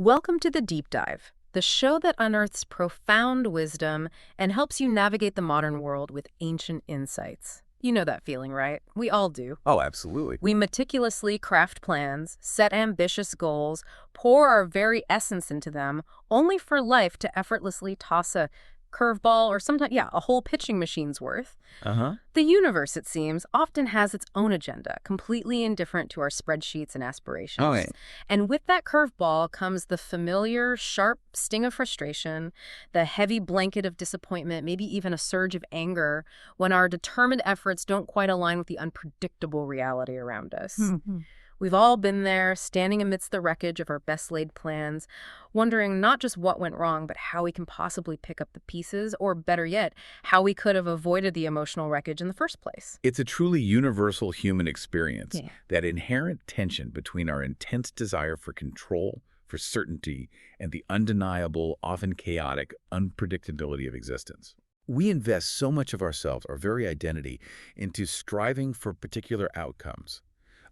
Welcome to The Deep Dive, the show that unearths profound wisdom and helps you navigate the modern world with ancient insights. You know that feeling, right? We all do. Oh, absolutely. We meticulously craft plans, set ambitious goals, pour our very essence into them, only for life to effortlessly toss a curveball or sometimes, a whole pitching machine's worth. Uh-huh. The universe, it seems, often has its own agenda, completely indifferent to our spreadsheets and aspirations. Oh, yeah. And with that curveball comes the familiar, sharp sting of frustration, the heavy blanket of disappointment, maybe even a surge of anger when our determined efforts don't quite align with the unpredictable reality around us. We've all been there, standing amidst the wreckage of our best-laid plans, wondering not just what went wrong, but how we can possibly pick up the pieces, or better yet, how we could have avoided the emotional wreckage in the first place. It's a truly universal human experience, Yeah. that inherent tension between our intense desire for control, for certainty, and the undeniable, often chaotic, unpredictability of existence. We invest so much of ourselves, our very identity, into striving for particular outcomes.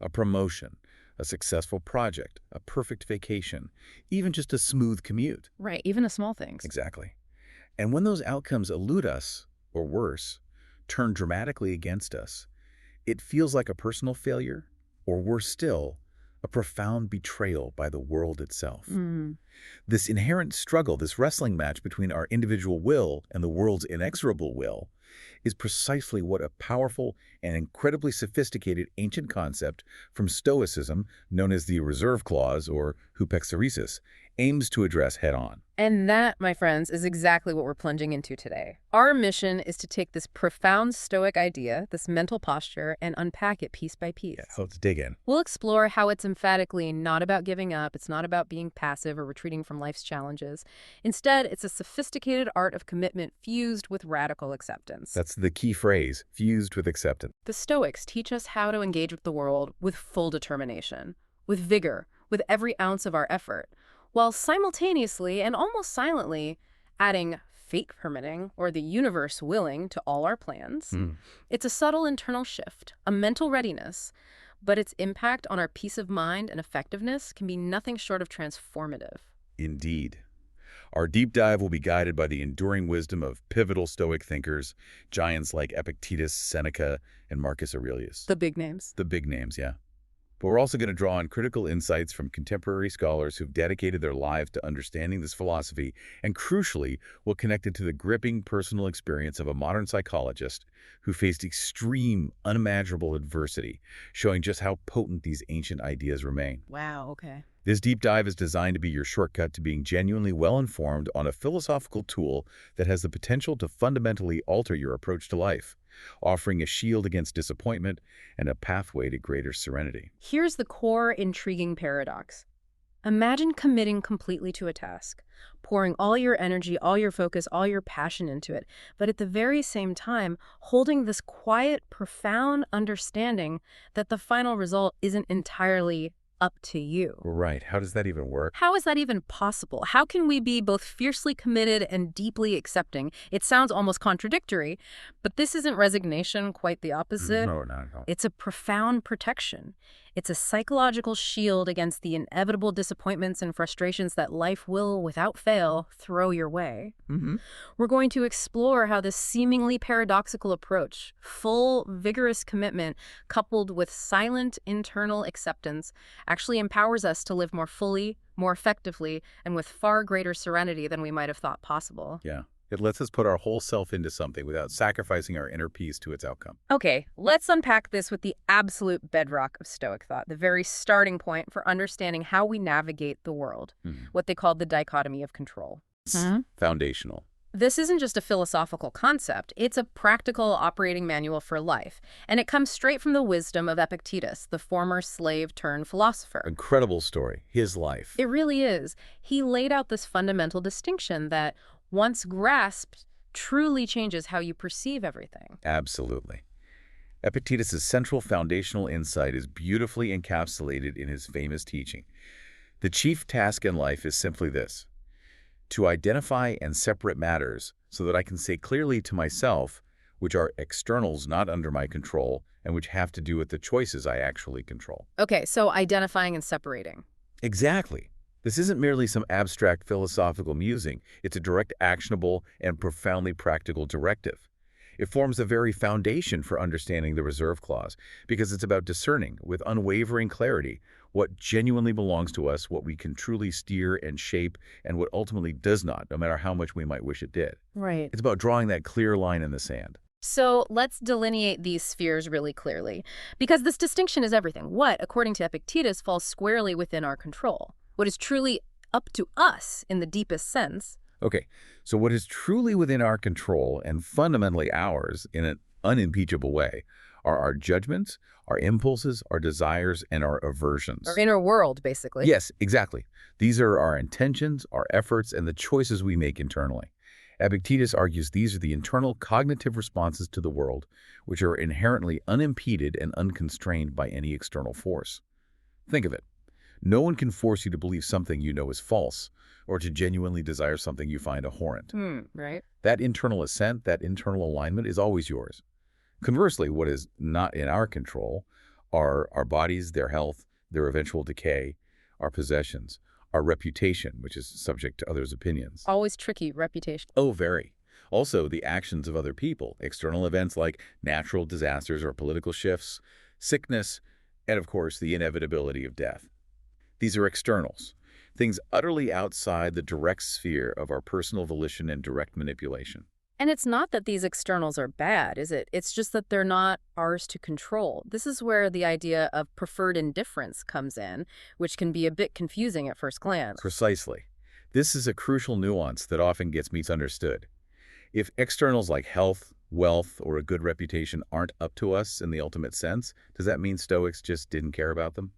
A promotion, a successful project, a perfect vacation, even just a smooth commute. Right, even the small things. Exactly. And when those outcomes elude us, or worse, turn dramatically against us, it feels like a personal failure, or worse still, a profound betrayal by the world itself. This inherent struggle, this wrestling match between our individual will and the world's inexorable will, is precisely what a powerful and incredibly sophisticated ancient concept from Stoicism, known as the reserve clause, or hypexeresis, aims to address head-on. And that, my friends, is exactly what we're plunging into today. Our mission is to take this profound Stoic idea, this mental posture, and unpack it piece by piece. Yeah, so let's dig in. We'll explore how it's emphatically not about giving up, it's not about being passive or retreating from life's challenges. Instead, it's a sophisticated art of commitment fused with radical acceptance. That's the key phrase, fused with acceptance. The Stoics teach us how to engage with the world with full determination, with vigor, with every ounce of our effort, while simultaneously and almost silently adding fate permitting or the universe willing to all our plans. It's a subtle internal shift, a mental readiness, but its impact on our peace of mind and effectiveness can be nothing short of transformative. Indeed. Our deep dive will be guided by the enduring wisdom of pivotal Stoic thinkers, giants like Epictetus, Seneca, and Marcus Aurelius. The big names. The big names, yeah. But we're also going to draw on critical insights from contemporary scholars who've dedicated their lives to understanding this philosophy, and crucially, we'll connect it to the gripping personal experience of a modern psychologist who faced extreme, unimaginable adversity, showing just how potent these ancient ideas remain. Wow, okay. This deep dive is designed to be your shortcut to being genuinely well-informed on a philosophical tool that has the potential to fundamentally alter your approach to life, offering a shield against disappointment and a pathway to greater serenity. Here's the core intriguing paradox. Imagine committing completely to a task, pouring all your energy, all your focus, all your passion into it, but at the very same time, holding this quiet, profound understanding that the final result isn't entirely up to you. Right. How does that even work? How is that even possible? How can we be both fiercely committed and deeply accepting? It sounds almost contradictory, but this isn't resignation, quite the opposite. No, not at all. It's a profound protection. It's a psychological shield against the inevitable disappointments and frustrations that life will, without fail, throw your way. We're going to explore how this seemingly paradoxical approach, full, vigorous commitment, coupled with silent internal acceptance, actually empowers us to live more fully, more effectively, and with far greater serenity than we might have thought possible. Yeah. It lets us put our whole self into something without sacrificing our inner peace to its outcome. Okay, let's unpack this with the absolute bedrock of Stoic thought, the very starting point for understanding how we navigate the world, what they call the dichotomy of control. Foundational. This isn't just a philosophical concept, it's a practical operating manual for life, and it comes straight from the wisdom of Epictetus, the former slave-turned-philosopher. Incredible story. His life. It really is. He laid out this fundamental distinction that, once grasped, truly changes how you perceive everything. Absolutely. Epictetus' central foundational insight is beautifully encapsulated in his famous teaching. The chief task in life is simply this: to identify and separate matters so that I can say clearly to myself, which are externals not under my control and which have to do with the choices I actually control. Okay, so identifying and separating. Exactly. This isn't merely some abstract philosophical musing. It's a direct, actionable, and profoundly practical directive. It forms the very foundation for understanding the reserve clause because it's about discerning, with unwavering clarity, what genuinely belongs to us, what we can truly steer and shape, and what ultimately does not, no matter how much we might wish it did. Right. It's about drawing that clear line in the sand. So let's delineate these spheres really clearly, because this distinction is everything. What, according to Epictetus, falls squarely within our control? What is truly up to us in the deepest sense? Okay, so what is truly within our control and fundamentally ours in an unimpeachable way are our judgments, our impulses, our desires, and our aversions. Our inner world, basically. Yes, exactly. These are our intentions, our efforts, and the choices we make internally. Epictetus argues these are the internal cognitive responses to the world, which are inherently unimpeded and unconstrained by any external force. Think of it. No one can force you to believe something you know is false, or to genuinely desire something you find abhorrent. Right. That internal assent, that internal alignment is always yours. Conversely, what is not in our control are our bodies, their health, their eventual decay, our possessions, our reputation, which is subject to others' opinions. Always tricky, reputation. Oh, very. Also, the actions of other people, external events like natural disasters or political shifts, sickness, and of course, the inevitability of death. These are externals, things utterly outside the direct sphere of our personal volition and direct manipulation. And it's not that these externals are bad, is it? It's just that they're not ours to control. This is where the idea of preferred indifference comes in, which can be a bit confusing at first glance. Precisely. This is a crucial nuance that often gets misunderstood. If externals like health, wealth, or a good reputation aren't up to us in the ultimate sense, does that mean Stoics just didn't care about them?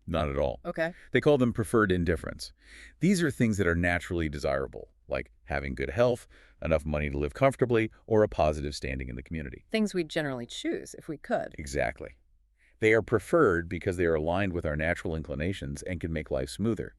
Not at all. Okay. They call them preferred indifference. These are things that are naturally desirable, like having good health, enough money to live comfortably, or a positive standing in the community. Things we'd generally choose if we could. Exactly. They are preferred because they are aligned with our natural inclinations and can make life smoother.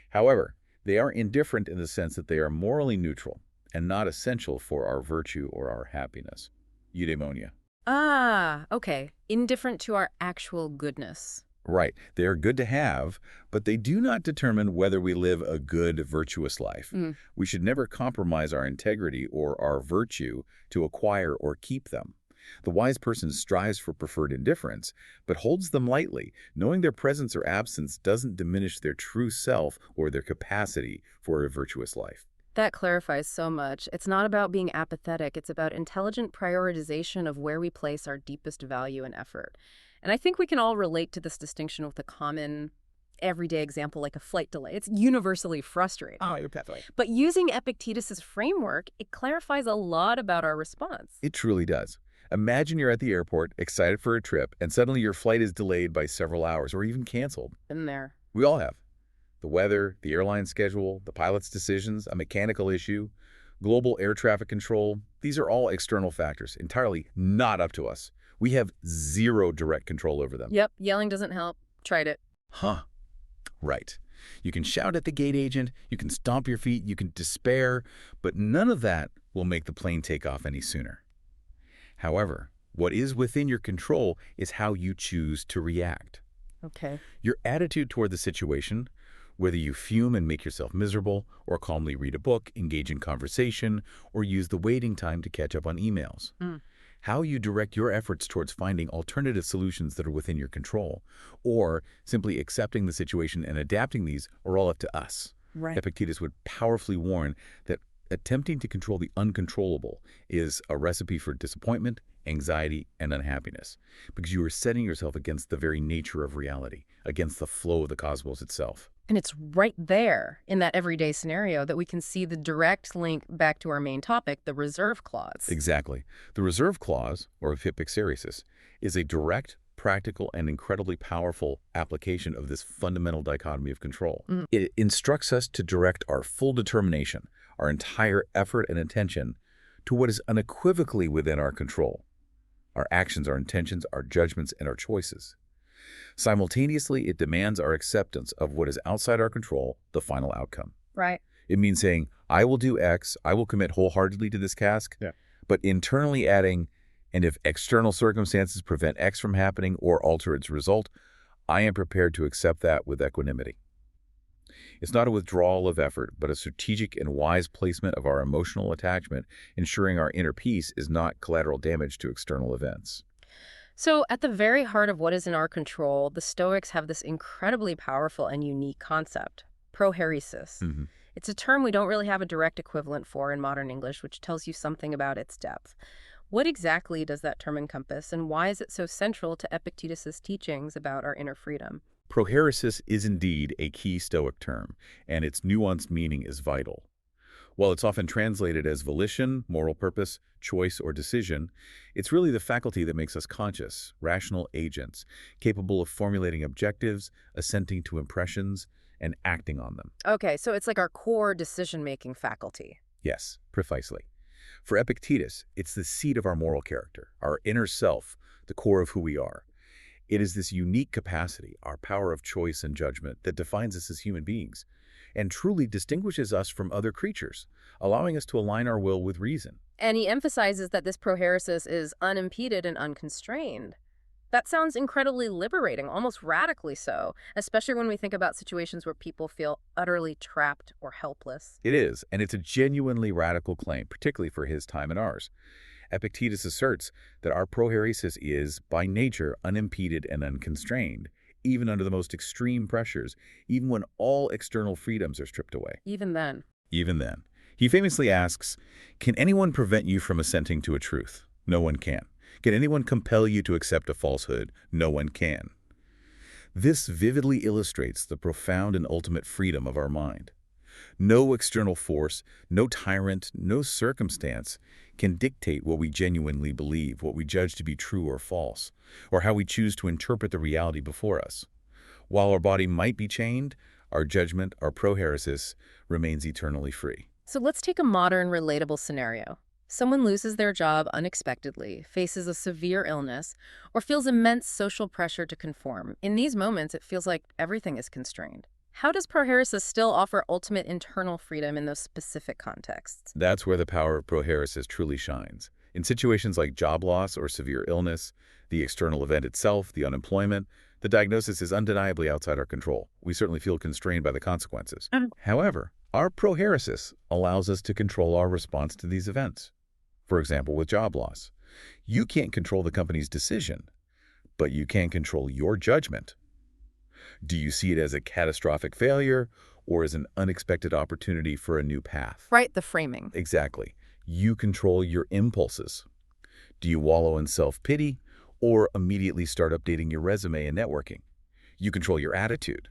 However, they are indifferent in the sense that they are morally neutral and not essential for our virtue or our happiness. Eudaimonia. Ah, okay. Indifferent to our actual goodness. Right. They are good to have, but they do not determine whether we live a good, virtuous life. We should never compromise our integrity or our virtue to acquire or keep them. The wise person strives for preferred indifference, but holds them lightly, knowing their presence or absence doesn't diminish their true self or their capacity for a virtuous life. That clarifies so much. It's not about being apathetic. It's about intelligent prioritization of where we place our deepest value and effort. And I think we can all relate to this distinction with a common, everyday example like a flight delay. It's universally frustrating. Oh, you're pathway. But using Epictetus's framework, it clarifies a lot about our response. It truly does. Imagine you're at the airport, excited for a trip, and suddenly your flight is delayed by several hours or even canceled. Been there. We all have. The weather, the airline schedule, the pilot's decisions, a mechanical issue, global air traffic control, these are all external factors, entirely not up to us. We have zero direct control over them. Yep, yelling doesn't help. Tried it. Huh. Right. You can shout at the gate agent, you can stomp your feet, you can despair, but none of that will make the plane take off any sooner. However, what is within your control is how you choose to react. Okay. Your attitude toward the situation, whether you fume and make yourself miserable, or calmly read a book, engage in conversation, or use the waiting time to catch up on emails. How you direct your efforts towards finding alternative solutions that are within your control, or simply accepting the situation and adapting these are all up to us. Right. Epictetus would powerfully warn that attempting to control the uncontrollable is a recipe for disappointment, anxiety, and unhappiness, because you are setting yourself against the very nature of reality, against the flow of the cosmos itself. And it's right there in that everyday scenario that we can see the direct link back to our main topic, the reserve clause. Exactly. The reserve clause, or hypixeresis, is a direct, practical, and incredibly powerful application of this fundamental dichotomy of control. It instructs us to direct our full determination, our entire effort and attention, to what is unequivocally within our control: our actions, our intentions, our judgments, and our choices. Simultaneously, it demands our acceptance of what is outside our control, the final outcome. Right. It means saying, I will do X, I will commit wholeheartedly to this task, but internally adding, and if external circumstances prevent X from happening or alter its result, I am prepared to accept that with equanimity. It's not a withdrawal of effort, but a strategic and wise placement of our emotional attachment, ensuring our inner peace is not collateral damage to external events. So, at the very heart of what is in our control, the Stoics have this incredibly powerful and unique concept, prohairesis. Mhm. It's a term we don't really have a direct equivalent for in modern English, which tells you something about its depth. What exactly does that term encompass, and why is it so central to Epictetus's teachings about our inner freedom? Prohairesis is indeed a key Stoic term, and its nuanced meaning is vital. While it's often translated as volition, moral purpose, choice, or decision, it's really the faculty that makes us conscious, rational agents, capable of formulating objectives, assenting to impressions, and acting on them. Okay, so it's like our core decision-making faculty. Yes, precisely. For Epictetus, it's the seat of our moral character, our inner self, the core of who we are. It is this unique capacity, our power of choice and judgment, that defines us as human beings and truly distinguishes us from other creatures, allowing us to align our will with reason. And he emphasizes that this prohairesis is unimpeded and unconstrained. That sounds incredibly liberating, almost radically so, especially when we think about situations where people feel utterly trapped or helpless. It is, and it's a genuinely radical claim, particularly for his time and ours. Epictetus asserts that our prohairesis is, by nature, unimpeded and unconstrained, even under the most extreme pressures, even when all external freedoms are stripped away. Even then. Even then. He famously asks, "Can anyone prevent you from assenting to a truth? No one can. Can anyone compel you to accept a falsehood? No one can." This vividly illustrates the profound and ultimate freedom of our mind. No external force, no tyrant, no circumstance can dictate what we genuinely believe, what we judge to be true or false, or how we choose to interpret the reality before us. While our body might be chained, our judgment, our prohairesis, remains eternally free. So let's take a modern, relatable scenario. Someone loses their job unexpectedly, faces a severe illness, or feels immense social pressure to conform. In these moments, it feels like everything is constrained. How does prohairesis still offer ultimate internal freedom in those specific contexts? That's where the power of prohairesis truly shines. In situations like job loss or severe illness, the external event itself, the unemployment, the diagnosis is undeniably outside our control. We certainly feel constrained by the consequences. However, our prohairesis allows us to control our response to these events. For example, with job loss, you can't control the company's decision, but you can control your judgment. Do you see it as a catastrophic failure or as an unexpected opportunity for a new path? Right, the framing. Exactly. You control your impulses. Do you wallow in self-pity or immediately start updating your resume and networking? You control your attitude.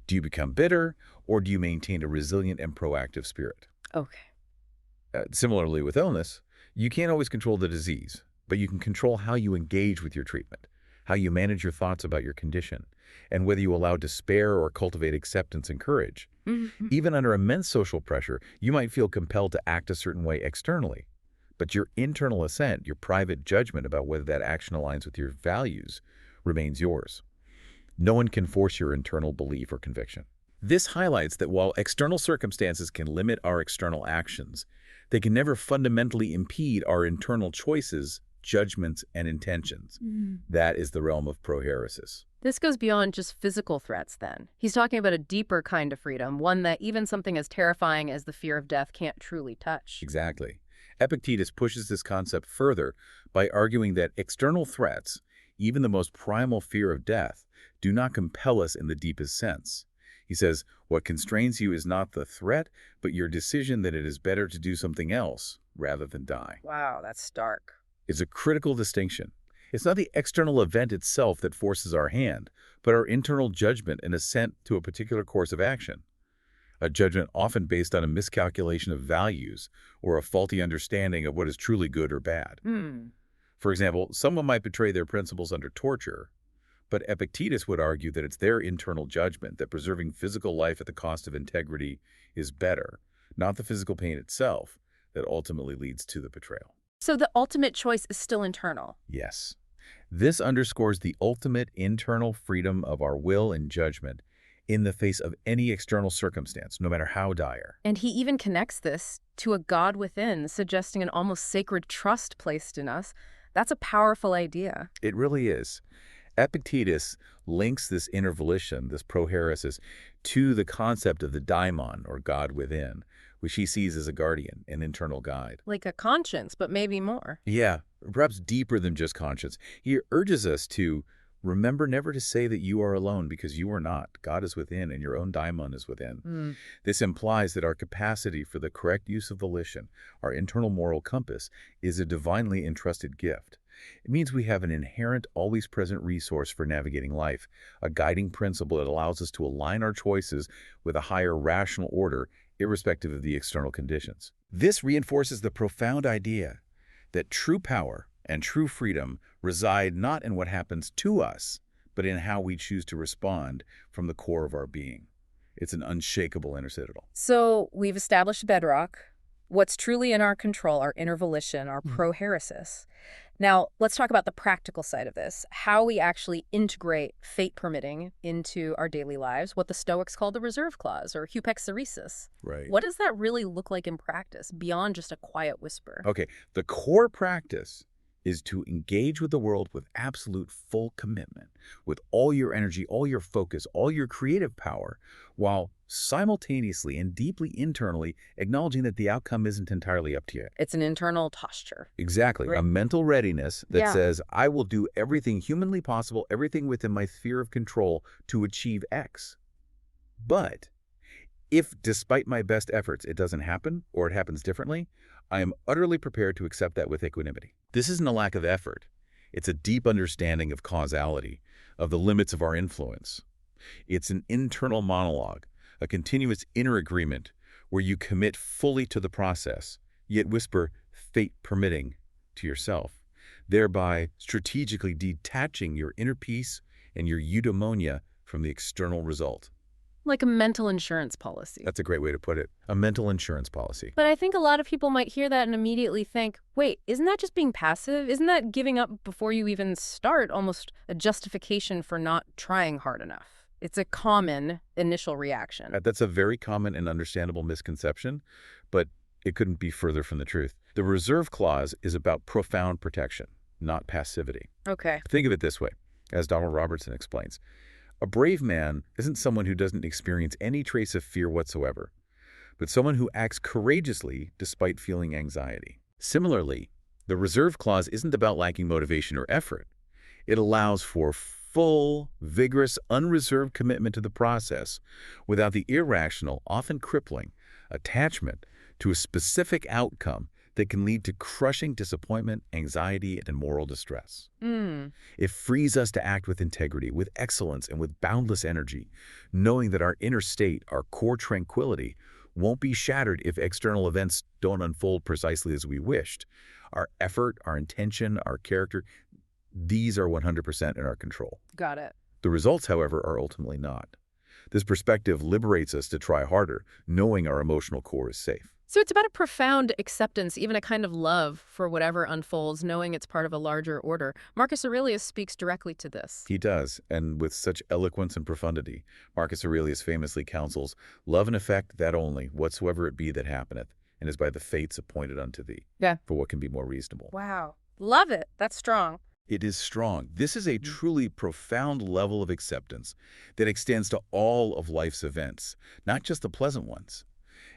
Do you become bitter or do you maintain a resilient and proactive spirit? Okay. Similarly with illness, you can't always control the disease, but you can control how you engage with your treatment, how you manage your thoughts about your condition, and whether you allow despair or cultivate acceptance and courage. Mhm. Even under immense social pressure, you might feel compelled to act a certain way externally, but your internal assent, your private judgment about whether that action aligns with your values, remains yours. No one can force your internal belief or conviction. This highlights that while external circumstances can limit our external actions, they can never fundamentally impede our internal choices, judgments, and intentions. That is the realm of prohairesis. This goes beyond just physical threats, then. He's talking about a deeper kind of freedom, one that even something as terrifying as the fear of death can't truly touch. Exactly. Epictetus pushes this concept further by arguing that external threats, even the most primal fear of death, do not compel us in the deepest sense. He says, what constrains you is not the threat, but your decision that it is better to do something else rather than die. Wow, that's stark. It's a critical distinction. It's not the external event itself that forces our hand, but our internal judgment and assent to a particular course of action. A judgment often based on a miscalculation of values or a faulty understanding of what is truly good or bad. For example, someone might betray their principles under torture, but Epictetus would argue that it's their internal judgment that preserving physical life at the cost of integrity is better, not the physical pain itself, that ultimately leads to the betrayal. So the ultimate choice is still internal. Yes. This underscores the ultimate internal freedom of our will and judgment in the face of any external circumstance, no matter how dire. And he even connects this to a God within, suggesting an almost sacred trust placed in us. That's a powerful idea. It really is. Epictetus links this inner volition, this prohairesis, to the concept of the daimon, or God within, which he sees as a guardian, an internal guide. Like a conscience, but maybe more. Yeah, perhaps deeper than just conscience. He urges us to remember never to say that you are alone, because you are not. God is within, and your own daimon is within. Mm. This implies that our capacity for the correct use of volition, our internal moral compass, is a divinely entrusted gift. It means we have an inherent, always present resource for navigating life, a guiding principle that allows us to align our choices with a higher rational order, irrespective of the external conditions. This reinforces the profound idea that true power and true freedom reside not in what happens to us, but in how we choose to respond from the core of our being. It's an unshakable inner citadel. So we've established bedrock. What's truly in our control, our inner volition, our proheresis. Now, let's talk about the practical side of this, how we actually integrate fate permitting into our daily lives, what the Stoics call the reserve clause, or hypexeresis. Right. What does that really look like in practice, beyond just a quiet whisper? Okay, the core practice is to engage with the world with absolute full commitment, with all your energy, all your focus, all your creative power, while simultaneously and deeply internally acknowledging that the outcome isn't entirely up to you. It's an internal posture. Exactly. Right. A mental readiness that Yeah. says, I will do everything humanly possible, everything within my sphere of control to achieve X. But if, despite my best efforts, it doesn't happen, or it happens differently, I am utterly prepared to accept that with equanimity. This isn't a lack of effort. It's a deep understanding of causality, of the limits of our influence. It's an internal monologue, a continuous inner agreement where you commit fully to the process, yet whisper, fate permitting, to yourself, thereby strategically detaching your inner peace and your eudaimonia from the external result. Like a mental insurance policy. That's a great way to put it. A mental insurance policy. But I think a lot of people might hear that and immediately think, wait, isn't that just being passive? Isn't that giving up before you even start almost a justification for not trying hard enough? It's a common initial reaction. That's a very common and understandable misconception, but it couldn't be further from the truth. The reserve clause is about profound protection, not passivity. Okay. Think of it this way, as Donald Robertson explains. A brave man isn't someone who doesn't experience any trace of fear whatsoever, but someone who acts courageously despite feeling anxiety. Similarly, the reserve clause isn't about lacking motivation or effort. It allows for full, vigorous, unreserved commitment to the process without the irrational, often crippling, attachment to a specific outcome that can lead to crushing disappointment, anxiety, and moral distress. It frees us to act with integrity, with excellence, and with boundless energy, knowing that our inner state, our core tranquility, won't be shattered if external events don't unfold precisely as we wished. Our effort, our intention, our character, these are 100% in our control. Got it. The results, however, are ultimately not. This perspective liberates us to try harder, knowing our emotional core is safe. So it's about a profound acceptance, even a kind of love for whatever unfolds, knowing it's part of a larger order. Marcus Aurelius speaks directly to this. He does, and with such eloquence and profundity. Marcus Aurelius famously counsels, love and affect that only, whatsoever it be that happeneth, and is by the fates appointed unto thee. Yeah. For what can be more reasonable? Wow. Love it. That's strong. It is strong. This is a truly profound level of acceptance that extends to all of life's events, not just the pleasant ones.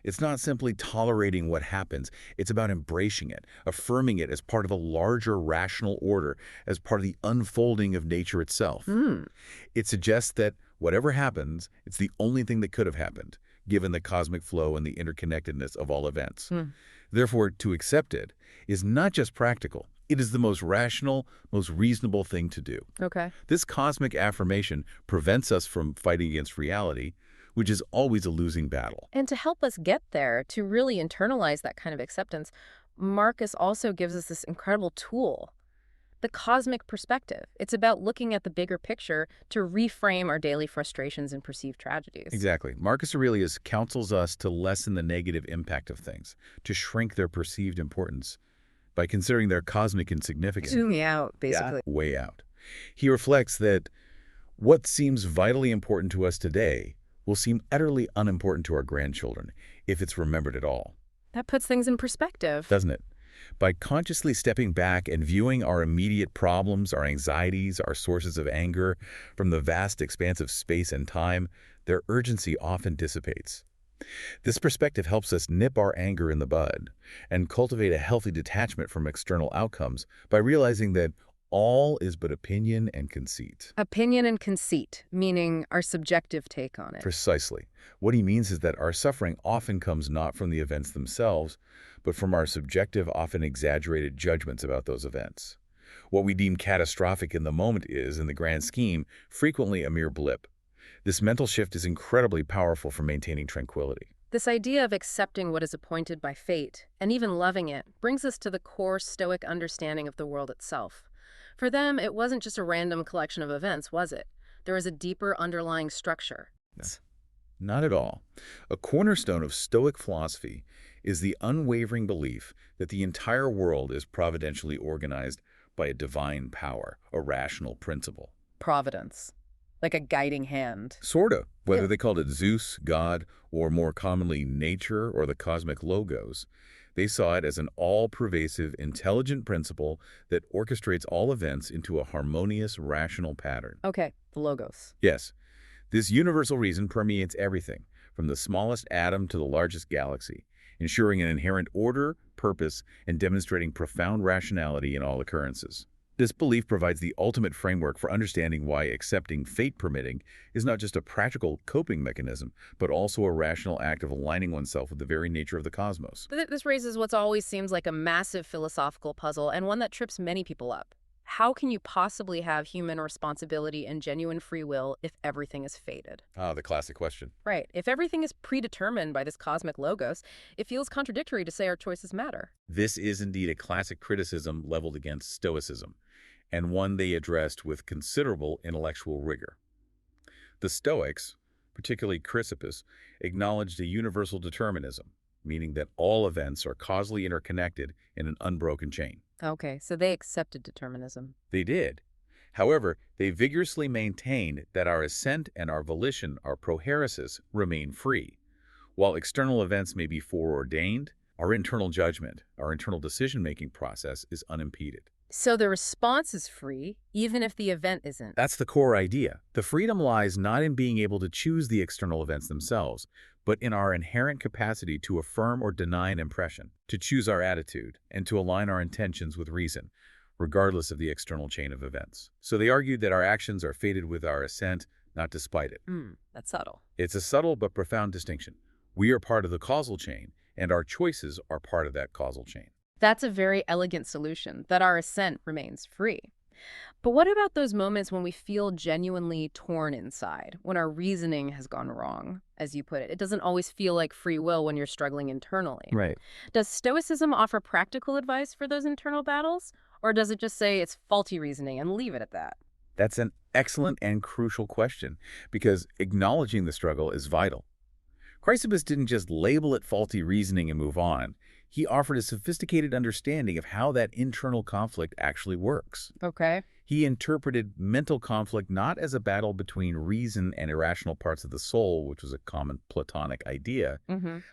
It's not simply tolerating what happens. It's about embracing it, affirming it as part of a larger rational order, as part of the unfolding of nature itself. It suggests that whatever happens, it's the only thing that could have happened, given the cosmic flow and the interconnectedness of all events. Therefore, to accept it is not just practical. It is the most rational, most reasonable thing to do. Okay. This cosmic affirmation prevents us from fighting against reality, which is always a losing battle. And to help us get there, to really internalize that kind of acceptance, Marcus also gives us this incredible tool, the cosmic perspective. It's about looking at the bigger picture to reframe our daily frustrations and perceived tragedies. Exactly. Marcus Aurelius counsels us to lessen the negative impact of things, to shrink their perceived importance by considering their cosmic insignificance. Zooming out, basically. Yeah, way out. He reflects that what seems vitally important to us today will seem utterly unimportant to our grandchildren if it's remembered at all. That puts things in perspective. Doesn't it? By consciously stepping back and viewing our immediate problems, our anxieties, our sources of anger from the vast expanse of space and time, their urgency often dissipates. This perspective helps us nip our anger in the bud and cultivate a healthy detachment from external outcomes by realizing that all is but opinion and conceit. Opinion and conceit, meaning our subjective take on it. Precisely. What he means is that our suffering often comes not from the events themselves, but from our subjective, often exaggerated judgments about those events. What we deem catastrophic in the moment is, in the grand scheme, frequently a mere blip. This mental shift is incredibly powerful for maintaining tranquility. This idea of accepting what is appointed by fate, and even loving it, brings us to the core Stoic understanding of the world itself. For them, it wasn't just a random collection of events, was it? There was a deeper underlying structure. Not at all. A cornerstone of Stoic philosophy is the unwavering belief that the entire world is providentially organized by a divine power, a rational principle. Providence. Like a guiding hand. Sorta. Whether Yeah. they called it Zeus, God, or more commonly nature or the cosmic logos, they saw it as an all-pervasive, intelligent principle that orchestrates all events into a harmonious, rational pattern. Okay, the logos. Yes, this universal reason permeates everything, from the smallest atom to the largest galaxy, ensuring an inherent order, purpose, and demonstrating profound rationality in all occurrences. This belief provides the ultimate framework for understanding why accepting fate permitting is not just a practical coping mechanism, but also a rational act of aligning oneself with the very nature of the cosmos. This raises what always seems like a massive philosophical puzzle, and one that trips many people up. How can you possibly have human responsibility and genuine free will if everything is fated? Ah, the classic question. Right. If everything is predetermined by this cosmic logos, it feels contradictory to say our choices matter. This is indeed a classic criticism leveled against Stoicism, and one they addressed with considerable intellectual rigor. The Stoics, particularly Chrysippus, acknowledged a universal determinism, meaning that all events are causally interconnected in an unbroken chain. Okay, so they accepted determinism. They did. However, they vigorously maintained that our assent and our volition, our prohairesis, remain free. While external events may be foreordained, our internal judgment, our internal decision-making process is unimpeded. So the response is free, even if the event isn't. That's the core idea. The freedom lies not in being able to choose the external events themselves, but in our inherent capacity to affirm or deny an impression, to choose our attitude, and to align our intentions with reason, regardless of the external chain of events. So they argued that our actions are fated with our assent, not despite it. That's subtle. It's a subtle but profound distinction. We are part of the causal chain, and our choices are part of that causal chain. That's a very elegant solution, that our assent remains free. But what about those moments when we feel genuinely torn inside, when our reasoning has gone wrong, as you put it? It doesn't always feel like free will when you're struggling internally. Right. Does Stoicism offer practical advice for those internal battles? Or does it just say it's faulty reasoning and leave it at that? That's an excellent and crucial question, because acknowledging the struggle is vital. Chrysippus didn't just label it faulty reasoning and move on. He offered a sophisticated understanding of how that internal conflict actually works. Okay. He interpreted mental conflict not as a battle between reason and irrational parts of the soul, which was a common Platonic idea,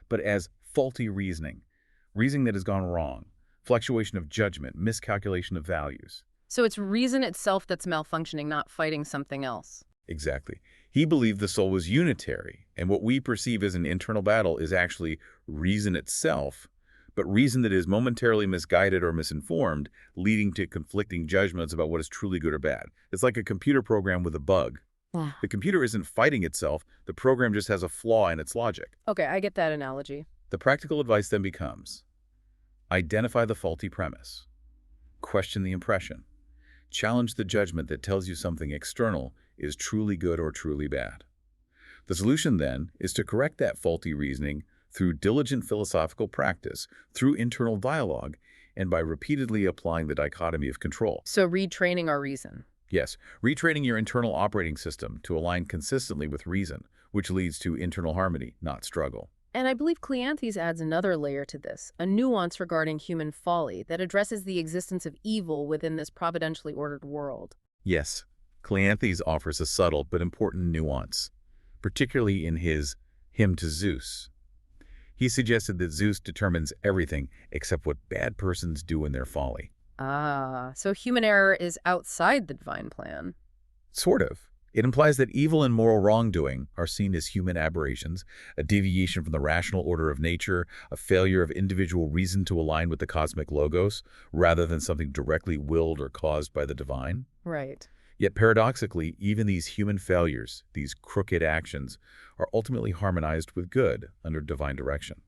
but as faulty reasoning, reasoning that has gone wrong, fluctuation of judgment, miscalculation of values. So it's reason itself that's malfunctioning, not fighting something else. Exactly. He believed the soul was unitary, and what we perceive as an internal battle is actually reason itself, but reason that is momentarily misguided or misinformed, leading to conflicting judgments about what is truly good or bad. It's like a computer program with a bug. Wow. The computer isn't fighting itself, the program just has a flaw in its logic. Okay, I get that analogy. The practical advice then becomes, identify the faulty premise, question the impression, challenge the judgment that tells you something external is truly good or truly bad. The solution then is to correct that faulty reasoning through diligent philosophical practice, through internal dialogue, and by repeatedly applying the dichotomy of control. So retraining our reason. Yes, retraining your internal operating system to align consistently with reason, which leads to internal harmony, not struggle. And I believe Cleanthes adds another layer to this, a nuance regarding human folly that addresses the existence of evil within this providentially ordered world. Yes, Cleanthes offers a subtle but important nuance, particularly in his Hymn to Zeus. He suggested that Zeus determines everything except what bad persons do in their folly. Ah, so human error is outside the divine plan. Sort of. It implies that evil and moral wrongdoing are seen as human aberrations, a deviation from the rational order of nature, a failure of individual reason to align with the cosmic logos, rather than something directly willed or caused by the divine. Right. Yet paradoxically, even these human failures, these crooked actions, are ultimately harmonized with good under divine direction.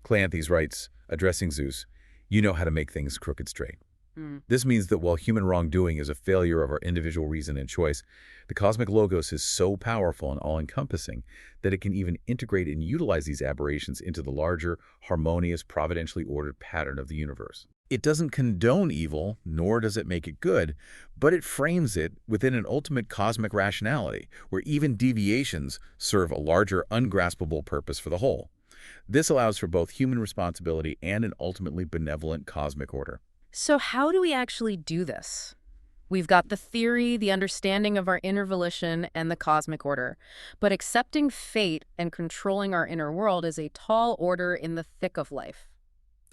Cleanthes writes, addressing Zeus, "You know how to make things crooked straight." Mm. This means that while human wrongdoing is a failure of our individual reason and choice, the cosmic logos is so powerful and all-encompassing that it can even integrate and utilize these aberrations into the larger, harmonious, providentially ordered pattern of the universe. It doesn't condone evil, nor does it make it good, but it frames it within an ultimate cosmic rationality, where even deviations serve a larger, ungraspable purpose for the whole. This allows for both human responsibility and an ultimately benevolent cosmic order. So how do we actually do this? We've got the theory, the understanding of our inner volition, and the cosmic order. But accepting fate and controlling our inner world is a tall order in the thick of life.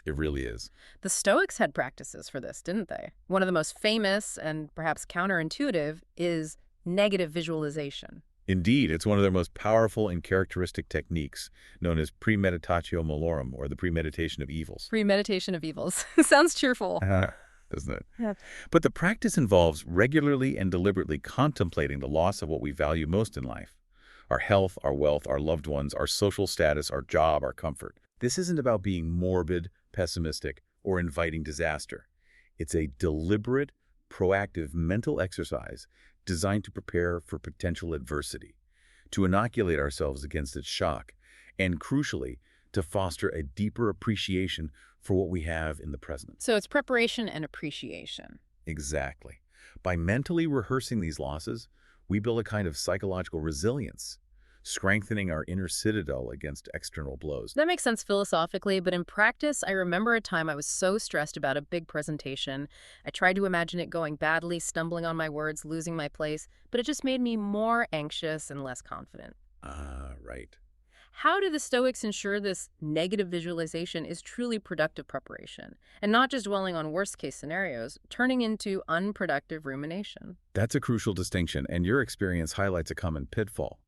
It really is. The Stoics had practices for this, didn't they? One of the most famous and perhaps counterintuitive is negative visualization. Indeed, it's one of their most powerful and characteristic techniques, known as premeditatio malorum, or the premeditation of evils. Premeditation of evils. Sounds cheerful. Doesn't it? Yeah. But the practice involves regularly and deliberately contemplating the loss of what we value most in life. Our health, our wealth, our loved ones, our social status, our job, our comfort. This isn't about being morbid, pessimistic, or inviting disaster. It's a deliberate, proactive mental exercise designed to prepare for potential adversity, to inoculate ourselves against its shock, and crucially, to foster a deeper appreciation for what we have in the present. So it's preparation and appreciation. Exactly. By mentally rehearsing these losses, we build a kind of psychological resilience, strengthening our inner citadel against external blows. That makes sense philosophically, but in practice, I remember a time I was so stressed about a big presentation. I tried to imagine it going badly, stumbling on my words, losing my place, but it just made me more anxious and less confident. Ah, right. How do the Stoics ensure this negative visualization is truly productive preparation, and not just dwelling on worst-case scenarios, turning into unproductive rumination? That's a crucial distinction, and your experience highlights a common pitfall.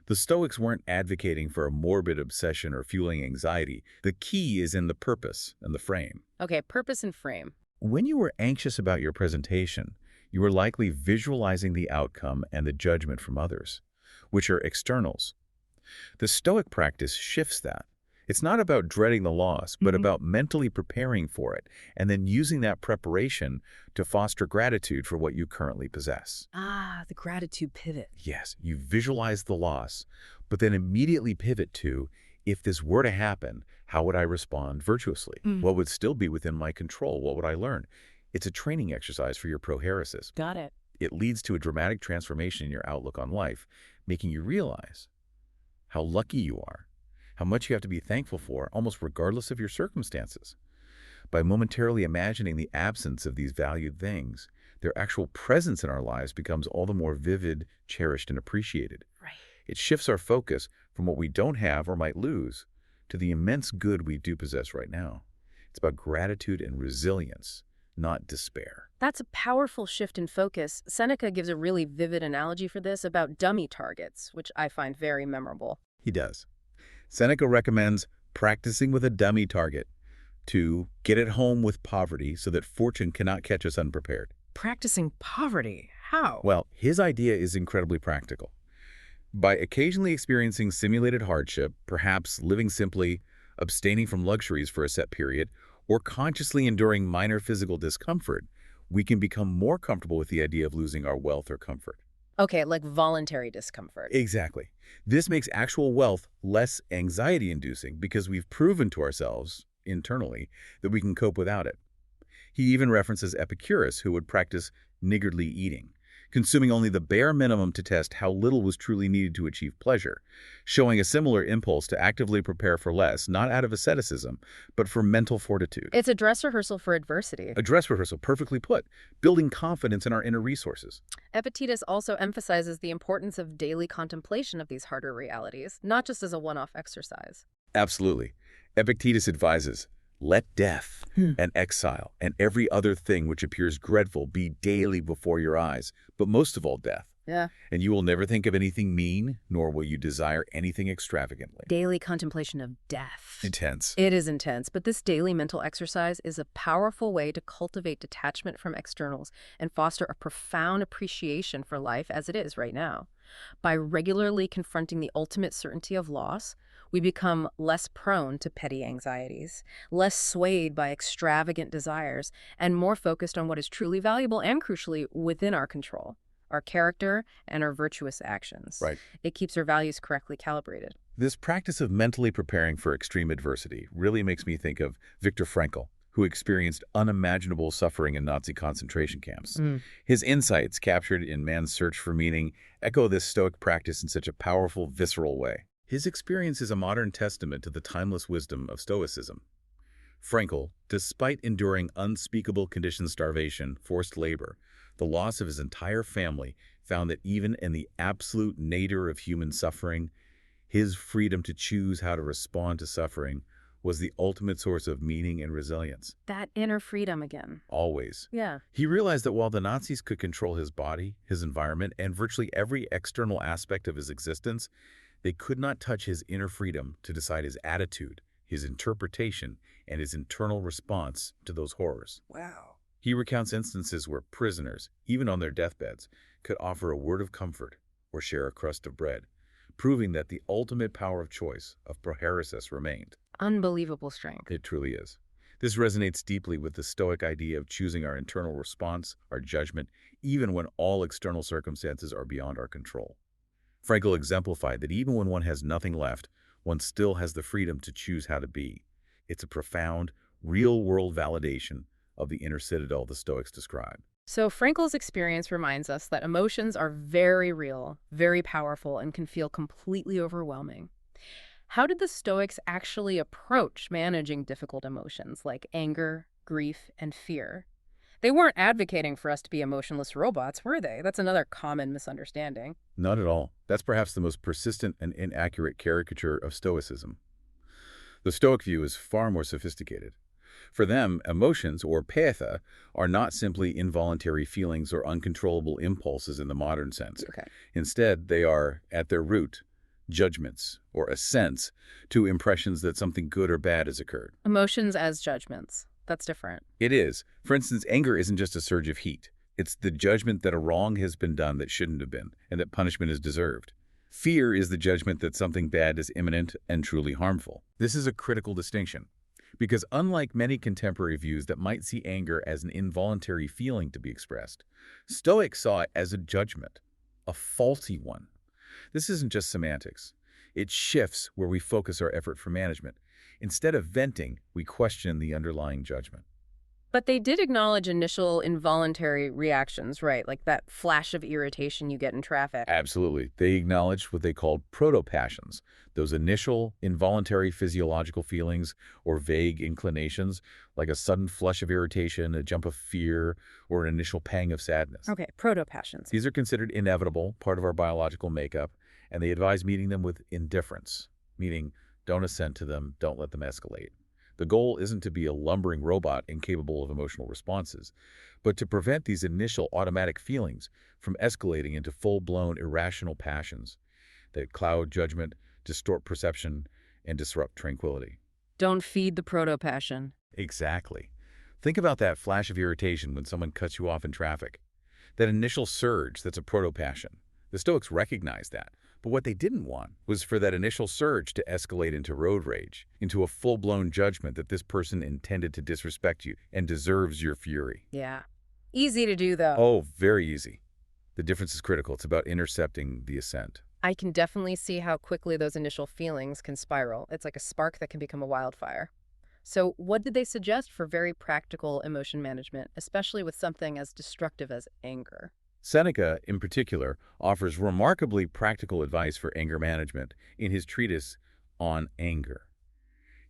The Stoics weren't advocating for a morbid obsession or fueling anxiety. The key is in the purpose and the frame. Okay, purpose and frame. When you were anxious about your presentation, you were likely visualizing the outcome and the judgment from others, which are externals. The Stoic practice shifts that. It's not about dreading the loss, but about mentally preparing for it, and then using that preparation to foster gratitude for what you currently possess. Ah, the gratitude pivot. Yes, you visualize the loss, but then immediately pivot to, if this were to happen, how would I respond virtuously? What would still be within my control? What would I learn? It's a training exercise for your prohairesis. Got it. It leads to a dramatic transformation in your outlook on life, making you realize how lucky you are, how much you have to be thankful for, almost regardless of your circumstances. By momentarily imagining the absence of these valued things, their actual presence in our lives becomes all the more vivid, cherished, and appreciated. Right. It shifts our focus from what we don't have or might lose to the immense good we do possess right now. It's about gratitude and resilience, not despair. That's a powerful shift in focus. Seneca gives a really vivid analogy for this about dummy targets, which I find very memorable. He does. Seneca recommends practicing with a dummy target to get at home with poverty so that fortune cannot catch us unprepared. Practicing poverty. How? Well, his idea is incredibly practical. By occasionally experiencing simulated hardship, perhaps living simply, abstaining from luxuries for a set period, or consciously enduring minor physical discomfort, we can become more comfortable with the idea of losing our wealth or comfort. Okay, like voluntary discomfort. Exactly. This makes actual wealth less anxiety-inducing because we've proven to ourselves, internally, that we can cope without it. He even references Epicurus, who would practice niggardly eating, consuming only the bare minimum to test how little was truly needed to achieve pleasure, showing a similar impulse to actively prepare for less, not out of asceticism, but for mental fortitude. It's a dress rehearsal for adversity. A dress rehearsal, perfectly put, building confidence in our inner resources. Epictetus also emphasizes the importance of daily contemplation of these harder realities, not just as a one-off exercise. Absolutely. Epictetus advises, let death and exile and every other thing which appears dreadful be daily before your eyes, but most of all death. Yeah. And you will never think of anything mean, nor will you desire anything extravagantly. Daily contemplation of death. Intense. It is intense, but this daily mental exercise is a powerful way to cultivate detachment from externals and foster a profound appreciation for life as it is right now. By regularly confronting the ultimate certainty of loss, we become less prone to petty anxieties, less swayed by extravagant desires, and more focused on what is truly valuable and, crucially, within our control, our character and our virtuous actions. Right. It keeps our values correctly calibrated. This practice of mentally preparing for extreme adversity really makes me think of Viktor Frankl, who experienced unimaginable suffering in Nazi concentration camps. His insights, captured in Man's Search for Meaning, echo this Stoic practice in such a powerful, visceral way. His experience is a modern testament to the timeless wisdom of Stoicism. Frankl, despite enduring unspeakable conditions, starvation, forced labor, the loss of his entire family, found that even in the absolute nadir of human suffering, his freedom to choose how to respond to suffering was the ultimate source of meaning and resilience. That inner freedom again. Always. Yeah. He realized that while the Nazis could control his body, his environment, and virtually every external aspect of his existence, they could not touch his inner freedom to decide his attitude, his interpretation, and his internal response to those horrors. Wow. He recounts instances where prisoners, even on their deathbeds, could offer a word of comfort or share a crust of bread, proving that the ultimate power of choice, of prohairesis, remained. Unbelievable strength. It truly is. This resonates deeply with the Stoic idea of choosing our internal response, our judgment, even when all external circumstances are beyond our control. Frankl exemplified that even when one has nothing left, one still has the freedom to choose how to be. It's a profound, real-world validation of the inner citadel the Stoics describe. So Frankl's experience reminds us that emotions are very real, very powerful, and can feel completely overwhelming. How did the Stoics actually approach managing difficult emotions like anger, grief, and fear? They weren't advocating for us to be emotionless robots, were they? That's another common misunderstanding. Not at all. That's perhaps the most persistent and inaccurate caricature of Stoicism. The Stoic view is far more sophisticated. For them, emotions, or peitha, are not simply involuntary feelings or uncontrollable impulses in the modern sense. Okay. Instead, they are, at their root, judgments, or assents to impressions that something good or bad has occurred. Emotions as judgments. That's different. It is. For instance, anger isn't just a surge of heat. It's the judgment that a wrong has been done that shouldn't have been, and that punishment is deserved. Fear is the judgment that something bad is imminent and truly harmful. This is a critical distinction, because unlike many contemporary views that might see anger as an involuntary feeling to be expressed, Stoics saw it as a judgment, a faulty one. This isn't just semantics. It shifts where we focus our effort for management. Instead of venting, we question the underlying judgment. But they did acknowledge initial involuntary reactions, right? Like that flash of irritation you get in traffic. Absolutely. They acknowledged what they called proto-passions, those initial involuntary physiological feelings or vague inclinations, like a sudden flush of irritation, a jump of fear, or an initial pang of sadness. Okay, proto-passions. These are considered inevitable, part of our biological makeup, and they advise meeting them with indifference, meaning don't assent to them, don't let them escalate. The goal isn't to be a lumbering robot incapable of emotional responses, but to prevent these initial automatic feelings from escalating into full-blown irrational passions that cloud judgment, distort perception, and disrupt tranquility. Don't feed the proto-passion. Exactly. Think about that flash of irritation when someone cuts you off in traffic. That initial surge that's a proto-passion. The Stoics recognized that. But what they didn't want was for that initial surge to escalate into road rage, into a full-blown judgment that this person intended to disrespect you and deserves your fury. Yeah. Easy to do, though. Oh, very easy. The difference is critical. It's about intercepting the assent. I can definitely see how quickly those initial feelings can spiral. It's like a spark that can become a wildfire. So what did they suggest for very practical emotion management, especially with something as destructive as anger? Seneca, in particular, offers remarkably practical advice for anger management in his treatise on anger.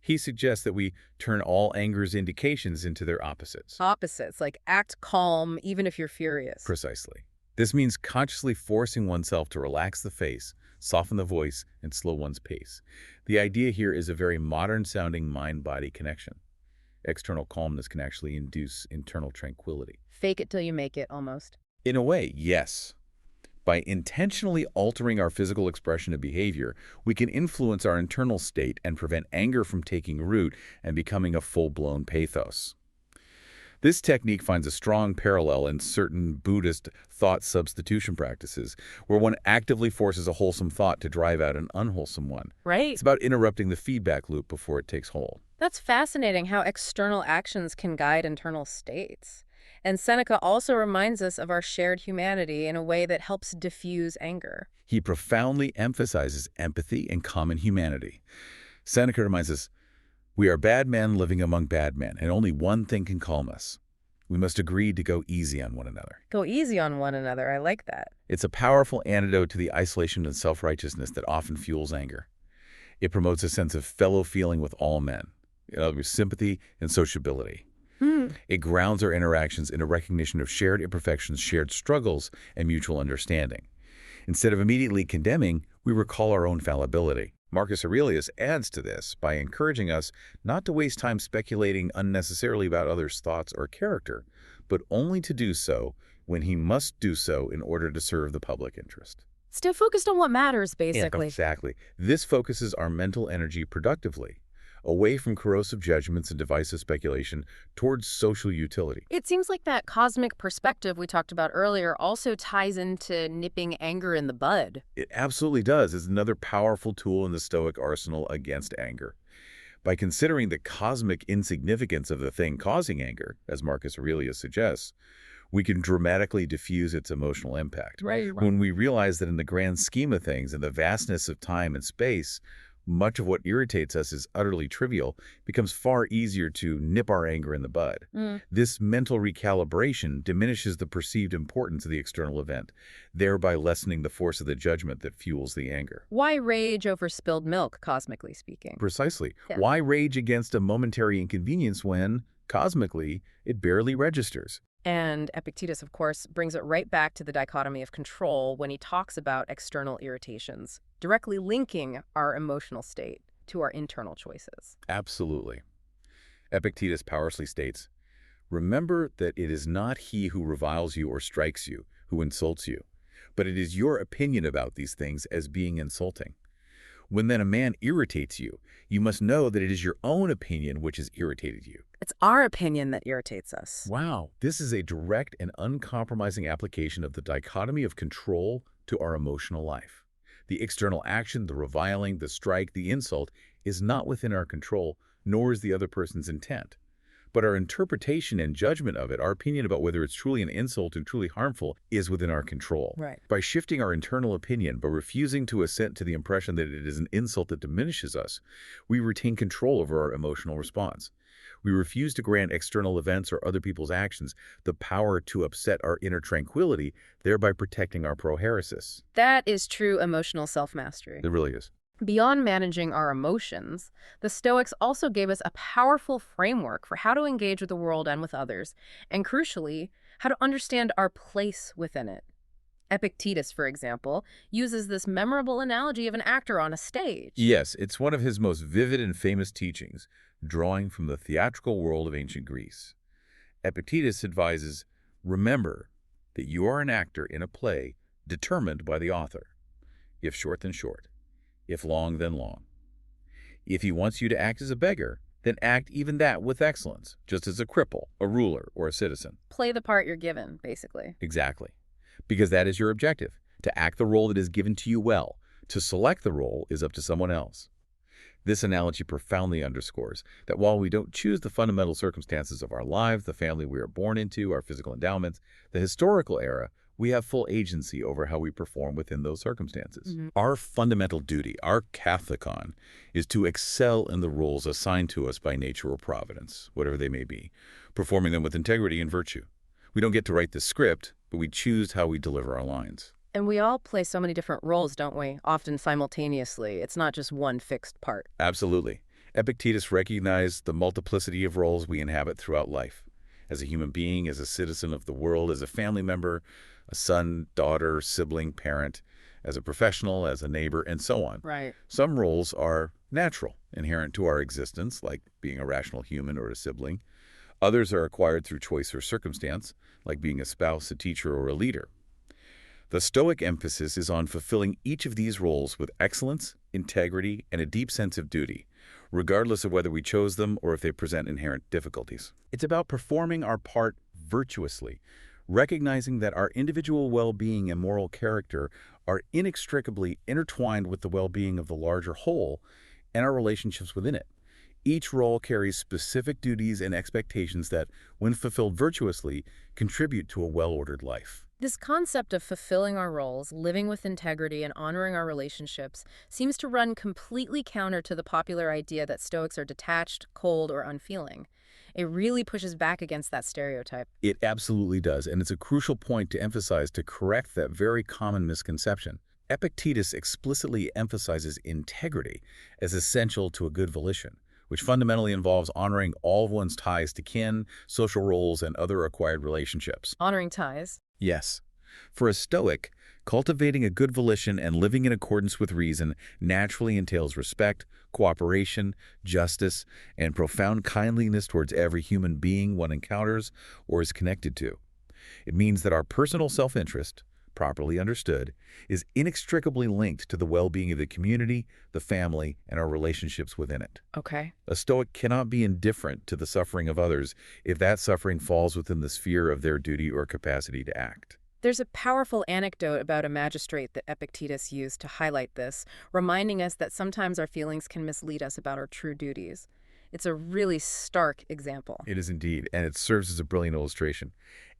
He suggests that we turn all anger's indications into their opposites. Opposites, like act calm even if you're furious. Precisely. This means consciously forcing oneself to relax the face, soften the voice, and slow one's pace. The idea here is a very modern-sounding mind-body connection. External calmness can actually induce internal tranquility. Fake it till you make it, almost. In a way, yes. By intentionally altering our physical expression of behavior, we can influence our internal state and prevent anger from taking root and becoming a full-blown pathos. This technique finds a strong parallel in certain Buddhist thought substitution practices, where one actively forces a wholesome thought to drive out an unwholesome one. Right. It's about interrupting the feedback loop before it takes hold. That's fascinating how external actions can guide internal states. And Seneca also reminds us of our shared humanity in a way that helps diffuse anger. He profoundly emphasizes empathy and common humanity. Seneca reminds us, we are bad men living among bad men, and only one thing can calm us. We must agree to go easy on one another. Go easy on one another. I like that. It's a powerful antidote to the isolation and self-righteousness that often fuels anger. It promotes a sense of fellow feeling with all men, in other words, sympathy and sociability. It grounds our interactions in a recognition of shared imperfections, shared struggles, and mutual understanding. Instead of immediately condemning, we recall our own fallibility. Marcus Aurelius adds to this by encouraging us not to waste time speculating unnecessarily about others' thoughts or character, but only to do so when he must do so in order to serve the public interest. Stay focused on what matters, basically. Exactly. This focuses our mental energy productively, away from corrosive judgments and divisive speculation towards social utility. It seems like that cosmic perspective we talked about earlier also ties into nipping anger in the bud. It absolutely does. It's another powerful tool in the Stoic arsenal against anger. By considering the cosmic insignificance of the thing causing anger, as Marcus Aurelius suggests, we can dramatically diffuse its emotional impact. Right. When we realize that in the grand scheme of things, in the vastness of time and space, much of what irritates us is utterly trivial, becomes far easier to nip our anger in the bud. This mental recalibration diminishes the perceived importance of the external event, thereby lessening the force of the judgment that fuels the anger. Why rage over spilled milk, cosmically speaking? Precisely. Yeah. Why rage against a momentary inconvenience when, cosmically, it barely registers? And Epictetus, of course, brings it right back to the dichotomy of control when he talks about external irritations, directly linking our emotional state to our internal choices. Absolutely. Epictetus powerfully states, remember that it is not he who reviles you or strikes you who insults you, but it is your opinion about these things as being insulting. When then a man irritates you, you must know that it is your own opinion which has irritated you. It's our opinion that irritates us. Wow. This is a direct and uncompromising application of the dichotomy of control to our emotional life. The external action, the reviling, the strike, the insult is not within our control, nor is the other person's intent. But our interpretation and judgment of it, our opinion about whether it's truly an insult and truly harmful, is within our control. Right. By shifting our internal opinion, by refusing to assent to the impression that it is an insult that diminishes us, we retain control over our emotional response. We refuse to grant external events or other people's actions the power to upset our inner tranquility, thereby protecting our prohairesis. That is true emotional self-mastery. It really is. Beyond managing our emotions, the Stoics also gave us a powerful framework for how to engage with the world and with others, and crucially, how to understand our place within it. Epictetus, for example, uses this memorable analogy of an actor on a stage. Yes, it's one of his most vivid and famous teachings, drawing from the theatrical world of ancient Greece. Epictetus advises, remember that you are an actor in a play determined by the author. If short, then short. If long, then long. If he wants you to act as a beggar, then act even that with excellence, just as a cripple, a ruler, or a citizen. Play the part you're given, basically. Exactly. Because that is your objective, to act the role that is given to you well. To select the role is up to someone else. This analogy profoundly underscores that while we don't choose the fundamental circumstances of our lives, the family we are born into, our physical endowments, the historical era, we have full agency over how we perform within those circumstances. Our fundamental duty, our kathekon, is to excel in the roles assigned to us by nature or providence, whatever they may be, performing them with integrity and virtue. We don't get to write the script, but we choose how we deliver our lines. And we all play so many different roles, don't we? Often simultaneously. It's not just one fixed part. Absolutely. Epictetus recognized the multiplicity of roles we inhabit throughout life. As a human being, as a citizen of the world, as a family member, a son, daughter, sibling, parent, as a professional, as a neighbor, and so on. Right. Some roles are natural, inherent to our existence, like being a rational human or a sibling. Others are acquired through choice or circumstance, like being a spouse, a teacher, or a leader. The Stoic emphasis is on fulfilling each of these roles with excellence, integrity, and a deep sense of duty, regardless of whether we chose them or if they present inherent difficulties. It's about performing our part virtuously, recognizing that our individual well-being and moral character are inextricably intertwined with the well-being of the larger whole and our relationships within it. Each role carries specific duties and expectations that, when fulfilled virtuously, contribute to a well-ordered life. This concept of fulfilling our roles, living with integrity, and honoring our relationships seems to run completely counter to the popular idea that Stoics are detached, cold, or unfeeling. It really pushes back against that stereotype. It absolutely does, and it's a crucial point to emphasize to correct that very common misconception. Epictetus explicitly emphasizes integrity as essential to a good volition, which fundamentally involves honoring all of one's ties to kin, social roles, and other acquired relationships. Honoring ties. Yes. For a Stoic, cultivating a good volition and living in accordance with reason naturally entails respect, cooperation, justice, and profound kindliness towards every human being one encounters or is connected to. It means that our personal self-interest, properly understood, is inextricably linked to the well-being of the community, the family, and our relationships within it. Okay. A Stoic cannot be indifferent to the suffering of others if that suffering falls within the sphere of their duty or capacity to act. There's a powerful anecdote about a magistrate that Epictetus used to highlight this, reminding us that sometimes our feelings can mislead us about our true duties. It's a really stark example. It is indeed, and it serves as a brilliant illustration.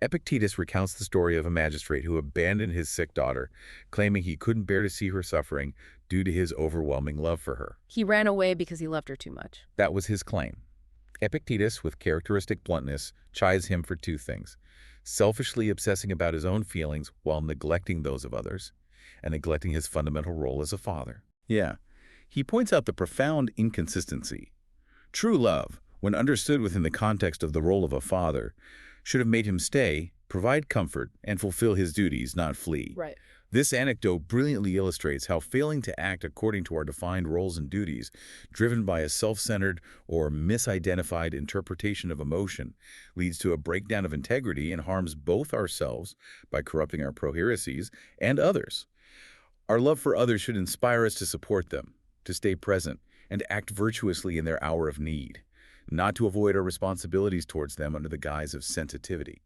Epictetus recounts the story of a magistrate who abandoned his sick daughter, claiming he couldn't bear to see her suffering due to his overwhelming love for her. He ran away because he loved her too much. That was his claim. Epictetus, with characteristic bluntness, chides him for two things: selfishly obsessing about his own feelings while neglecting those of others, and neglecting his fundamental role as a father. Yeah, he points out the profound inconsistency. True love, when understood within the context of the role of a father, should have made him stay, provide comfort, and fulfill his duties, not flee. Right. This anecdote brilliantly illustrates how failing to act according to our defined roles and duties, driven by a self-centered or misidentified interpretation of emotion, leads to a breakdown of integrity and harms both ourselves by corrupting our proherices and others. Our love for others should inspire us to support them, to stay present, and act virtuously in their hour of need, not to avoid our responsibilities towards them under the guise of sensitivity.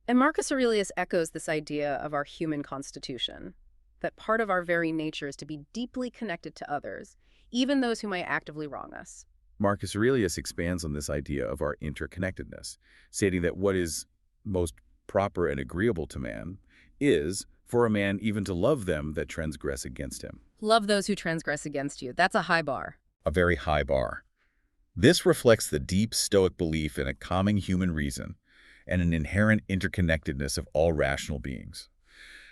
And Marcus Aurelius echoes this idea of our human constitution, that part of our very nature is to be deeply connected to others, even those who might actively wrong us. Marcus Aurelius expands on this idea of our interconnectedness, stating that what is most proper and agreeable to man is for a man even to love them that transgress against him. Love those who transgress against you. That's a high bar. A very high bar. This reflects the deep Stoic belief in a calming human reason and an inherent interconnectedness of all rational beings.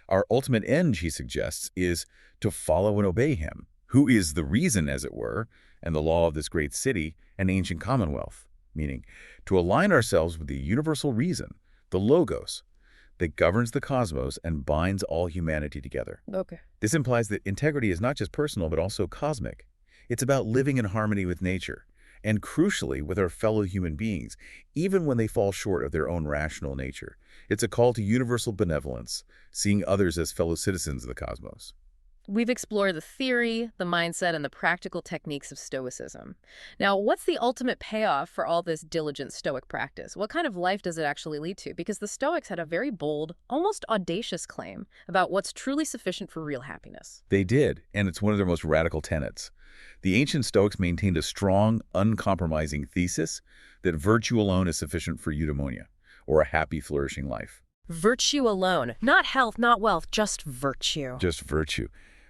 Our ultimate end, he suggests, is to follow and obey him, who is the reason, as it were, and the law of this great city and ancient commonwealth, meaning to align ourselves with the universal reason, the logos, that governs the cosmos and binds all humanity together. Okay. This implies that integrity is not just personal but also cosmic. It's about living in harmony with nature, and crucially with our fellow human beings, even when they fall short of their own rational nature. It's a call to universal benevolence, seeing others as fellow citizens of the cosmos. We've explored the theory, the mindset, and the practical techniques of Stoicism. Now, what's the ultimate payoff for all this diligent Stoic practice? What kind of life does it actually lead to? Because the Stoics had a very bold, almost audacious claim about what's truly sufficient for real happiness. They did, and it's one of their most radical tenets. The ancient Stoics maintained a strong, uncompromising thesis that virtue alone is sufficient for eudaimonia, or a happy, flourishing life. Virtue alone. Not health, not wealth, just virtue. Just virtue.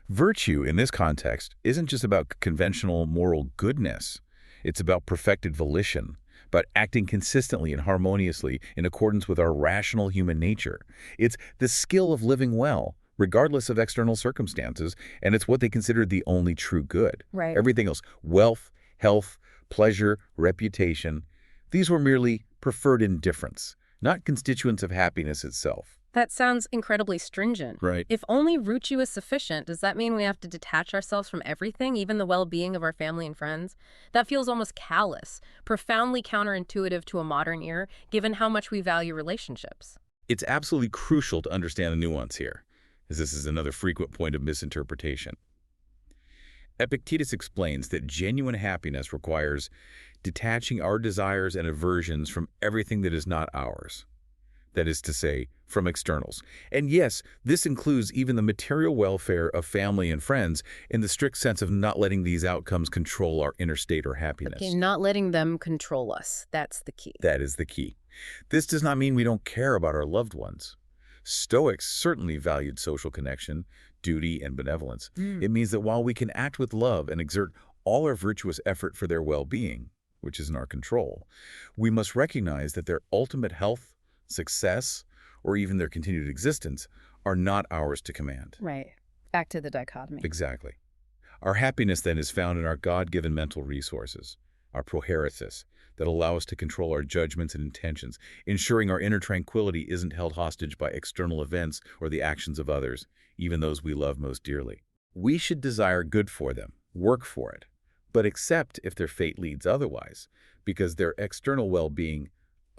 Virtue, in this context, isn't just about conventional moral goodness. It's about perfected volition, about acting consistently and harmoniously in accordance with our rational human nature. It's the skill of living well, regardless of external circumstances, and it's what they considered the only true good. Right. Everything else, wealth, health, pleasure, reputation, these were merely preferred indifference, not constituents of happiness itself. That sounds incredibly stringent. Right. If only virtue is sufficient, does that mean we have to detach ourselves from everything, even the well-being of our family and friends? That feels almost callous, profoundly counterintuitive to a modern ear, given how much we value relationships. It's absolutely crucial to understand the nuance here, as this is another frequent point of misinterpretation. Epictetus explains that genuine happiness requires detaching our desires and aversions from everything that is not ours. That is to say, from externals. And yes, this includes even the material welfare of family and friends in the strict sense of not letting these outcomes control our inner state or happiness. Okay, not letting them control us. That's the key. That is the key. This does not mean we don't care about our loved ones. Stoics certainly valued social connection, duty, and benevolence. It means that while we can act with love and exert all our virtuous effort for their well-being, which is in our control, we must recognize that their ultimate health, success, or even their continued existence are not ours to command. Right. Back to the dichotomy. Exactly. Our happiness then is found in our God-given mental resources, our proherisis, that allow us to control our judgments and intentions, ensuring our inner tranquility isn't held hostage by external events or the actions of others, even those we love most dearly. We should desire good for them, work for it, but accept if their fate leads otherwise, because their external well-being,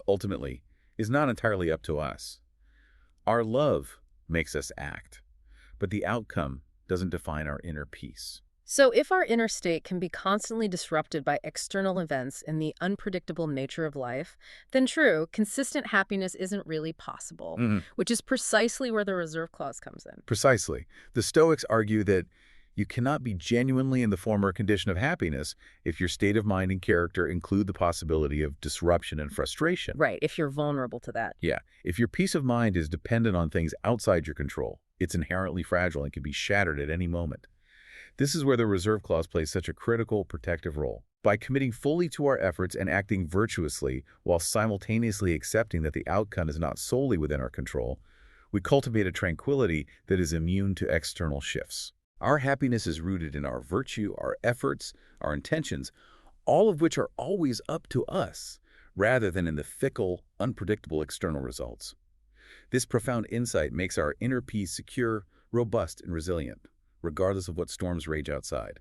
ultimately, is not entirely up to us. Our love makes us act, but the outcome doesn't define our inner peace. So if our inner state can be constantly disrupted by external events and the unpredictable nature of life, then true, consistent happiness isn't really possible, which is precisely where the reserve clause comes in. Precisely. The Stoics argue that you cannot be genuinely in the former condition of happiness if your state of mind and character include the possibility of disruption and frustration. Right, if you're vulnerable to that. Yeah. If your peace of mind is dependent on things outside your control, it's inherently fragile and can be shattered at any moment. This is where the reserve clause plays such a critical protective role. By committing fully to our efforts and acting virtuously while simultaneously accepting that the outcome is not solely within our control, we cultivate a tranquility that is immune to external shifts. Our happiness is rooted in our virtue, our efforts, our intentions, all of which are always up to us, rather than in the fickle, unpredictable external results. This profound insight makes our inner peace secure, robust, and resilient, regardless of what storms rage outside.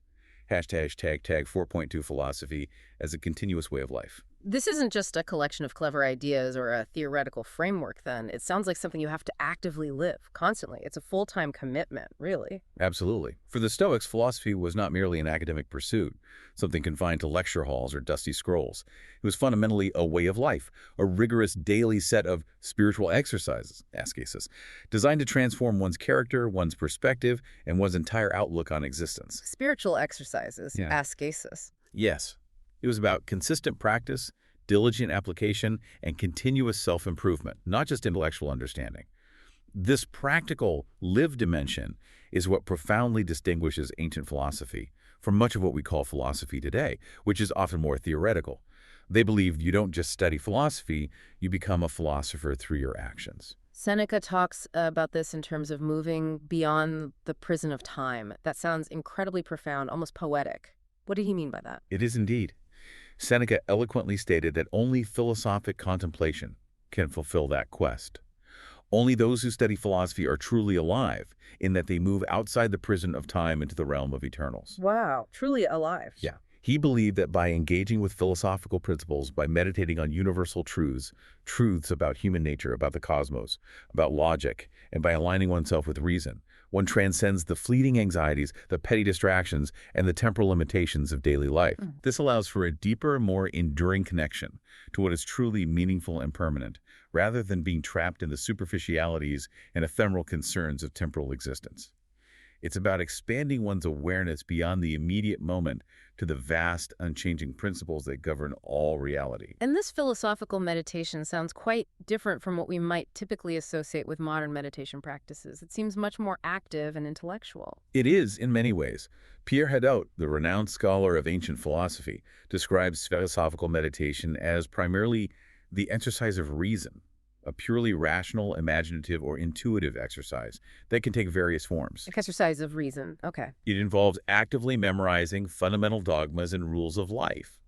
Hashtag 4.2 philosophy as a continuous way of life. This isn't just a collection of clever ideas or a theoretical framework, then. It sounds like something you have to actively live, constantly. It's a full-time commitment, really. Absolutely. For the Stoics, philosophy was not merely an academic pursuit, something confined to lecture halls or dusty scrolls. It was fundamentally a way of life, a rigorous daily set of spiritual exercises, ascesis, designed to transform one's character, one's perspective, and one's entire outlook on existence. Spiritual exercises, Yeah. ascesis. Yes. It was about consistent practice, diligent application, and continuous self-improvement, not just intellectual understanding. This practical, lived dimension is what profoundly distinguishes ancient philosophy from much of what we call philosophy today, which is often more theoretical. They believed you don't just study philosophy, you become a philosopher through your actions. Seneca talks about this in terms of moving beyond the prison of time. That sounds incredibly profound, almost poetic. What did he mean by that? It is indeed. Seneca eloquently stated that only philosophic contemplation can fulfill that quest. Only those who study philosophy are truly alive, in that they move outside the prison of time into the realm of eternals. Wow, truly alive. Yeah. He believed that by engaging with philosophical principles, by meditating on universal truths about human nature, about the cosmos, about logic, and by aligning oneself with reason, one transcends the fleeting anxieties, the petty distractions, and the temporal limitations of daily life. This allows for a deeper, more enduring connection to what is truly meaningful and permanent, rather than being trapped in the superficialities and ephemeral concerns of temporal existence. It's about expanding one's awareness beyond the immediate moment to the vast, unchanging principles that govern all reality. And this philosophical meditation sounds quite different from what we might typically associate with modern meditation practices. It seems much more active and intellectual. It is, in many ways. Pierre Hadot, the renowned scholar of ancient philosophy, describes philosophical meditation as primarily the exercise of reason, a purely rational, imaginative, or intuitive exercise that can take various forms. Exercise of reason. Okay. It involves actively memorizing fundamental dogmas and rules of life,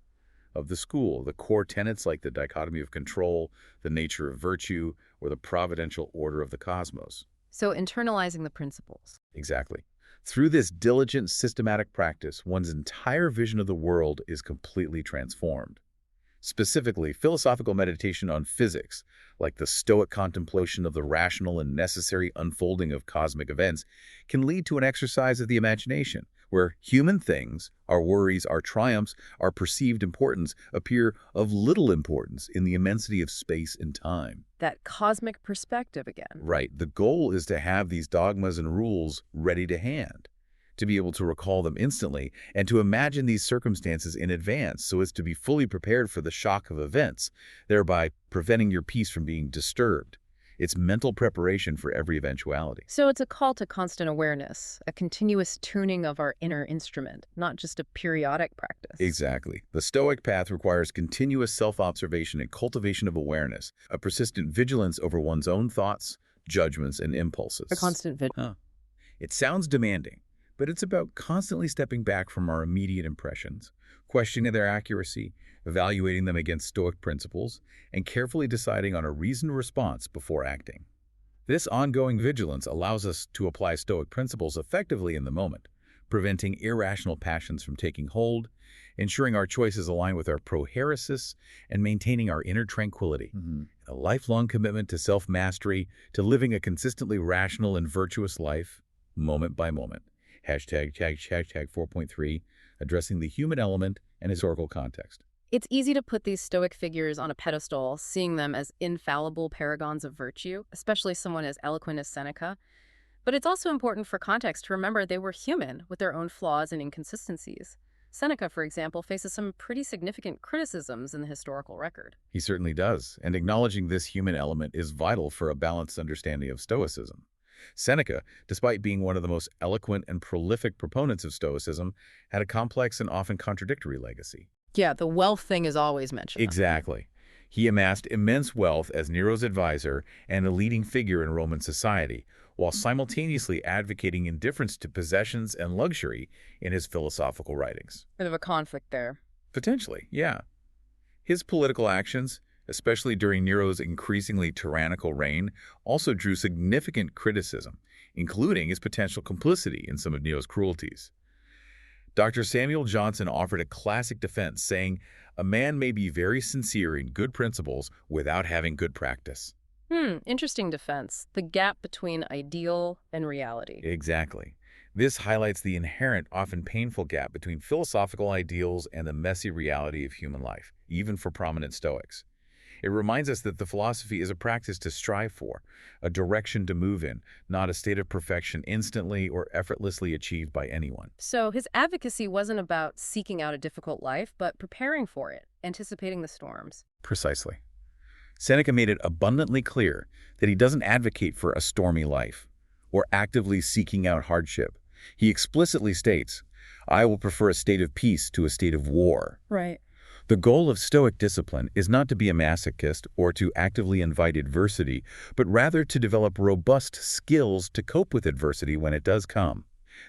of the school, the core tenets like the dichotomy of control, the nature of virtue, or the providential order of the cosmos. So internalizing the principles. Exactly. Through this diligent, systematic practice, one's entire vision of the world is completely transformed. Specifically, philosophical meditation on physics, like the Stoic contemplation of the rational and necessary unfolding of cosmic events, can lead to an exercise of the imagination, where human things, our worries, our triumphs, our perceived importance, appear of little importance in the immensity of space and time. That cosmic perspective again. Right. The goal is to have these dogmas and rules ready to hand, to be able to recall them instantly, and to imagine these circumstances in advance so as to be fully prepared for the shock of events, thereby preventing your peace from being disturbed. It's mental preparation for every eventuality. So it's a call to constant awareness, a continuous tuning of our inner instrument, not just a periodic practice. Exactly. The Stoic path requires continuous self-observation and cultivation of awareness, a persistent vigilance over one's own thoughts, judgments, and impulses. A constant vigilance. It sounds demanding, but it's about constantly stepping back from our immediate impressions, questioning their accuracy, evaluating them against Stoic principles, and carefully deciding on a reasoned response before acting. This ongoing vigilance allows us to apply Stoic principles effectively in the moment, preventing irrational passions from taking hold, ensuring our choices align with our prohairesis, and maintaining our inner tranquility. A lifelong commitment to self-mastery, to living a consistently rational and virtuous life, moment by moment. Hashtag 4.3, addressing the human element and historical context. It's easy to put these Stoic figures on a pedestal, seeing them as infallible paragons of virtue, especially someone as eloquent as Seneca. But it's also important for context to remember they were human with their own flaws and inconsistencies. Seneca, for example, faces some pretty significant criticisms in the historical record. He certainly does, and acknowledging this human element is vital for a balanced understanding of Stoicism. Seneca, despite being one of the most eloquent and prolific proponents of Stoicism, had a complex and often contradictory legacy. Yeah, the wealth thing is always mentioned. Exactly. He amassed immense wealth as Nero's advisor and a leading figure in Roman society, while simultaneously advocating indifference to possessions and luxury in his philosophical writings. Bit of a conflict there. Potentially, yeah. His political actions, especially during Nero's increasingly tyrannical reign, also drew significant criticism, including his potential complicity in some of Nero's cruelties. Dr. Samuel Johnson offered a classic defense, saying, "A man may be very sincere in good principles without having good practice." Interesting defense. The gap between ideal and reality. Exactly. This highlights the inherent, often painful gap between philosophical ideals and the messy reality of human life, even for prominent Stoics. It reminds us that the philosophy is a practice to strive for, a direction to move in, not a state of perfection instantly or effortlessly achieved by anyone. So his advocacy wasn't about seeking out a difficult life, but preparing for it, anticipating the storms. Precisely. Seneca made it abundantly clear that he doesn't advocate for a stormy life or actively seeking out hardship. He explicitly states, "I will prefer a state of peace to a state of war." Right. The goal of Stoic discipline is not to be a masochist or to actively invite adversity, but rather to develop robust skills to cope with adversity when it does come.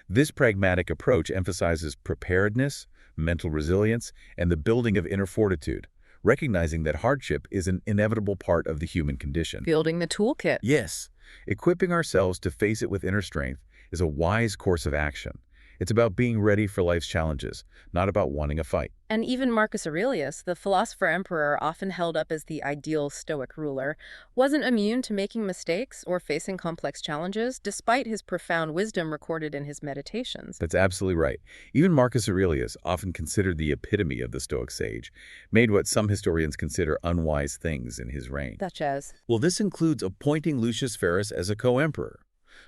This pragmatic approach emphasizes preparedness, mental resilience, and the building of inner fortitude, recognizing that hardship is an inevitable part of the human condition. Building the toolkit. Yes, equipping ourselves to face it with inner strength is a wise course of action. It's about being ready for life's challenges, not about wanting a fight. And even Marcus Aurelius, the philosopher-emperor often held up as the ideal Stoic ruler, wasn't immune to making mistakes or facing complex challenges, despite his profound wisdom recorded in his meditations. That's absolutely right. Even Marcus Aurelius, often considered the epitome of the Stoic sage, made what some historians consider unwise things in his reign. Such as? Well, this includes appointing Lucius Verus as a co-emperor,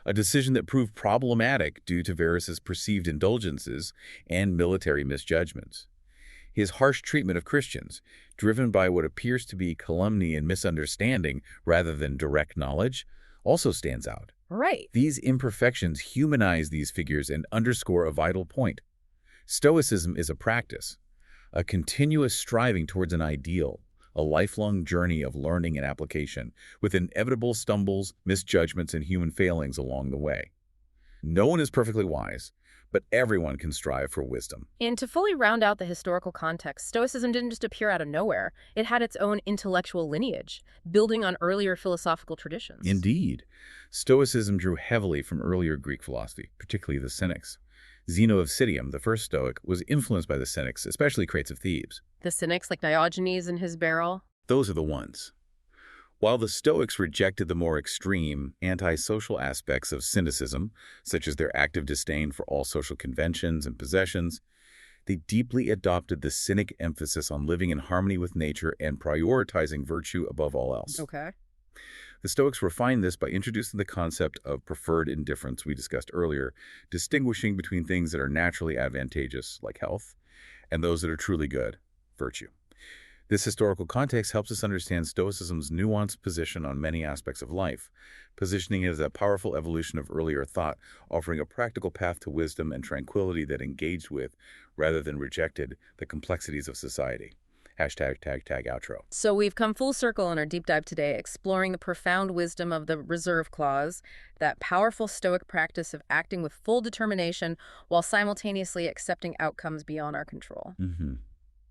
a decision that proved problematic due to Verus's perceived indulgences and military misjudgments. His harsh treatment of Christians, driven by what appears to be calumny and misunderstanding rather than direct knowledge, also stands out. Right. These imperfections humanize these figures and underscore a vital point. Stoicism is a practice, a continuous striving towards an ideal, a lifelong journey of learning and application, with inevitable stumbles, misjudgments, and human failings along the way. No one is perfectly wise, but everyone can strive for wisdom. And to fully round out the historical context, Stoicism didn't just appear out of nowhere. It had its own intellectual lineage, building on earlier philosophical traditions. Indeed, Stoicism drew heavily from earlier Greek philosophy, particularly the Cynics. Zeno of Citium, the first Stoic, was influenced by the Cynics, especially Crates of Thebes. The Cynics, like Diogenes and his barrel. Those are the ones. While the Stoics rejected the more extreme, antisocial aspects of cynicism, such as their active disdain for all social conventions and possessions, they deeply adopted the Cynic emphasis on living in harmony with nature and prioritizing virtue above all else. Okay. The Stoics refined this by introducing the concept of preferred indifference we discussed earlier, distinguishing between things that are naturally advantageous, like health, and those that are truly good, virtue. This historical context helps us understand Stoicism's nuanced position on many aspects of life, positioning it as a powerful evolution of earlier thought, offering a practical path to wisdom and tranquility that engaged with, rather than rejected, the complexities of society. #outro. So we've come full circle in our deep dive today, exploring the profound wisdom of the reserve clause, that powerful Stoic practice of acting with full determination while simultaneously accepting outcomes beyond our control.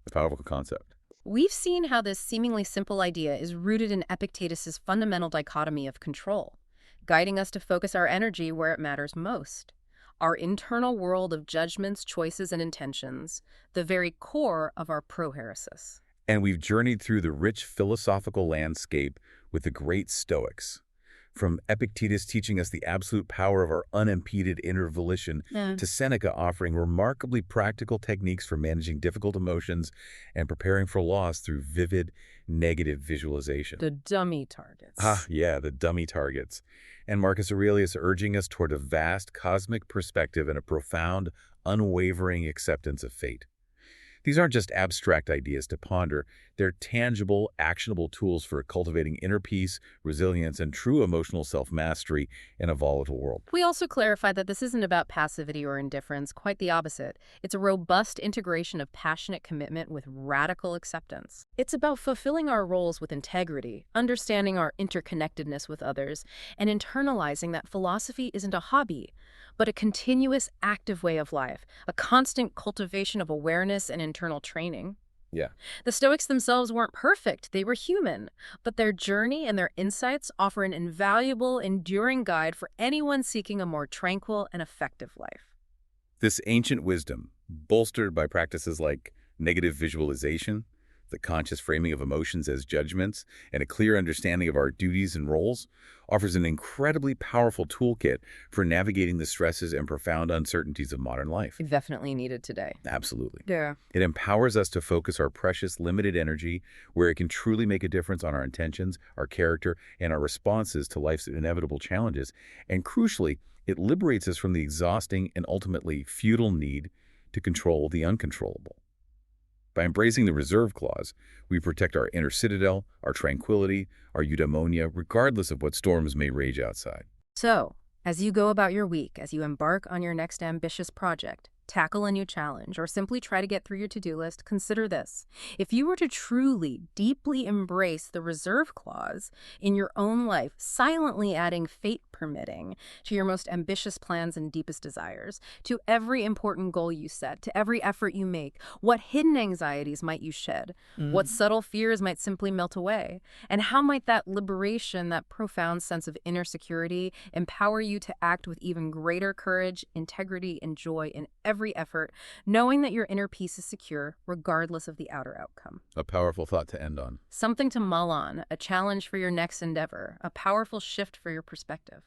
A powerful concept. We've seen how this seemingly simple idea is rooted in Epictetus's fundamental dichotomy of control, guiding us to focus our energy where it matters most. Our internal world of judgments, choices, and intentions, the very core of our prohairesis. And we've journeyed through the rich philosophical landscape with the great Stoics. From Epictetus teaching us the absolute power of our unimpeded inner volition, to Seneca offering remarkably practical techniques for managing difficult emotions and preparing for loss through vivid, negative visualization. The dummy targets. The dummy targets. And Marcus Aurelius urging us toward a vast cosmic perspective and a profound, unwavering acceptance of fate. These aren't just abstract ideas to ponder. They're tangible, actionable tools for cultivating inner peace, resilience, and true emotional self-mastery in a volatile world. We also clarify that this isn't about passivity or indifference, quite the opposite. It's a robust integration of passionate commitment with radical acceptance. It's about fulfilling our roles with integrity, understanding our interconnectedness with others, and internalizing that philosophy isn't a hobby, but a continuous, active way of life, a constant cultivation of awareness and internal training. Yeah. The Stoics themselves weren't perfect, they were human, but their journey and their insights offer an invaluable, enduring guide for anyone seeking a more tranquil and effective life. This ancient wisdom, bolstered by practices like negative visualization, the conscious framing of emotions as judgments, and a clear understanding of our duties and roles, offers an incredibly powerful toolkit for navigating the stresses and profound uncertainties of modern life. Definitely needed today. Absolutely. Yeah. It empowers us to focus our precious, limited energy where it can truly make a difference on our intentions, our character, and our responses to life's inevitable challenges. And crucially, it liberates us from the exhausting and ultimately futile need to control the uncontrollable. By embracing the reserve clause, we protect our inner citadel, our tranquility, our eudaimonia, regardless of what storms may rage outside. So, as you go about your week, as you embark on your next ambitious project, tackle a new challenge, or simply try to get through your to-do list, consider this. If you were to truly, deeply embrace the reserve clause in your own life, silently adding fate permitting to your most ambitious plans and deepest desires, to every important goal you set, to every effort you make, what hidden anxieties might you shed? What subtle fears might simply melt away? And how might that liberation, that profound sense of inner security, empower you to act with even greater courage, integrity, and joy in every effort, knowing that your inner peace is secure regardless of the outer outcome? A powerful thought to end on. Something to mull on, a challenge for your next endeavor, a powerful shift for your perspective.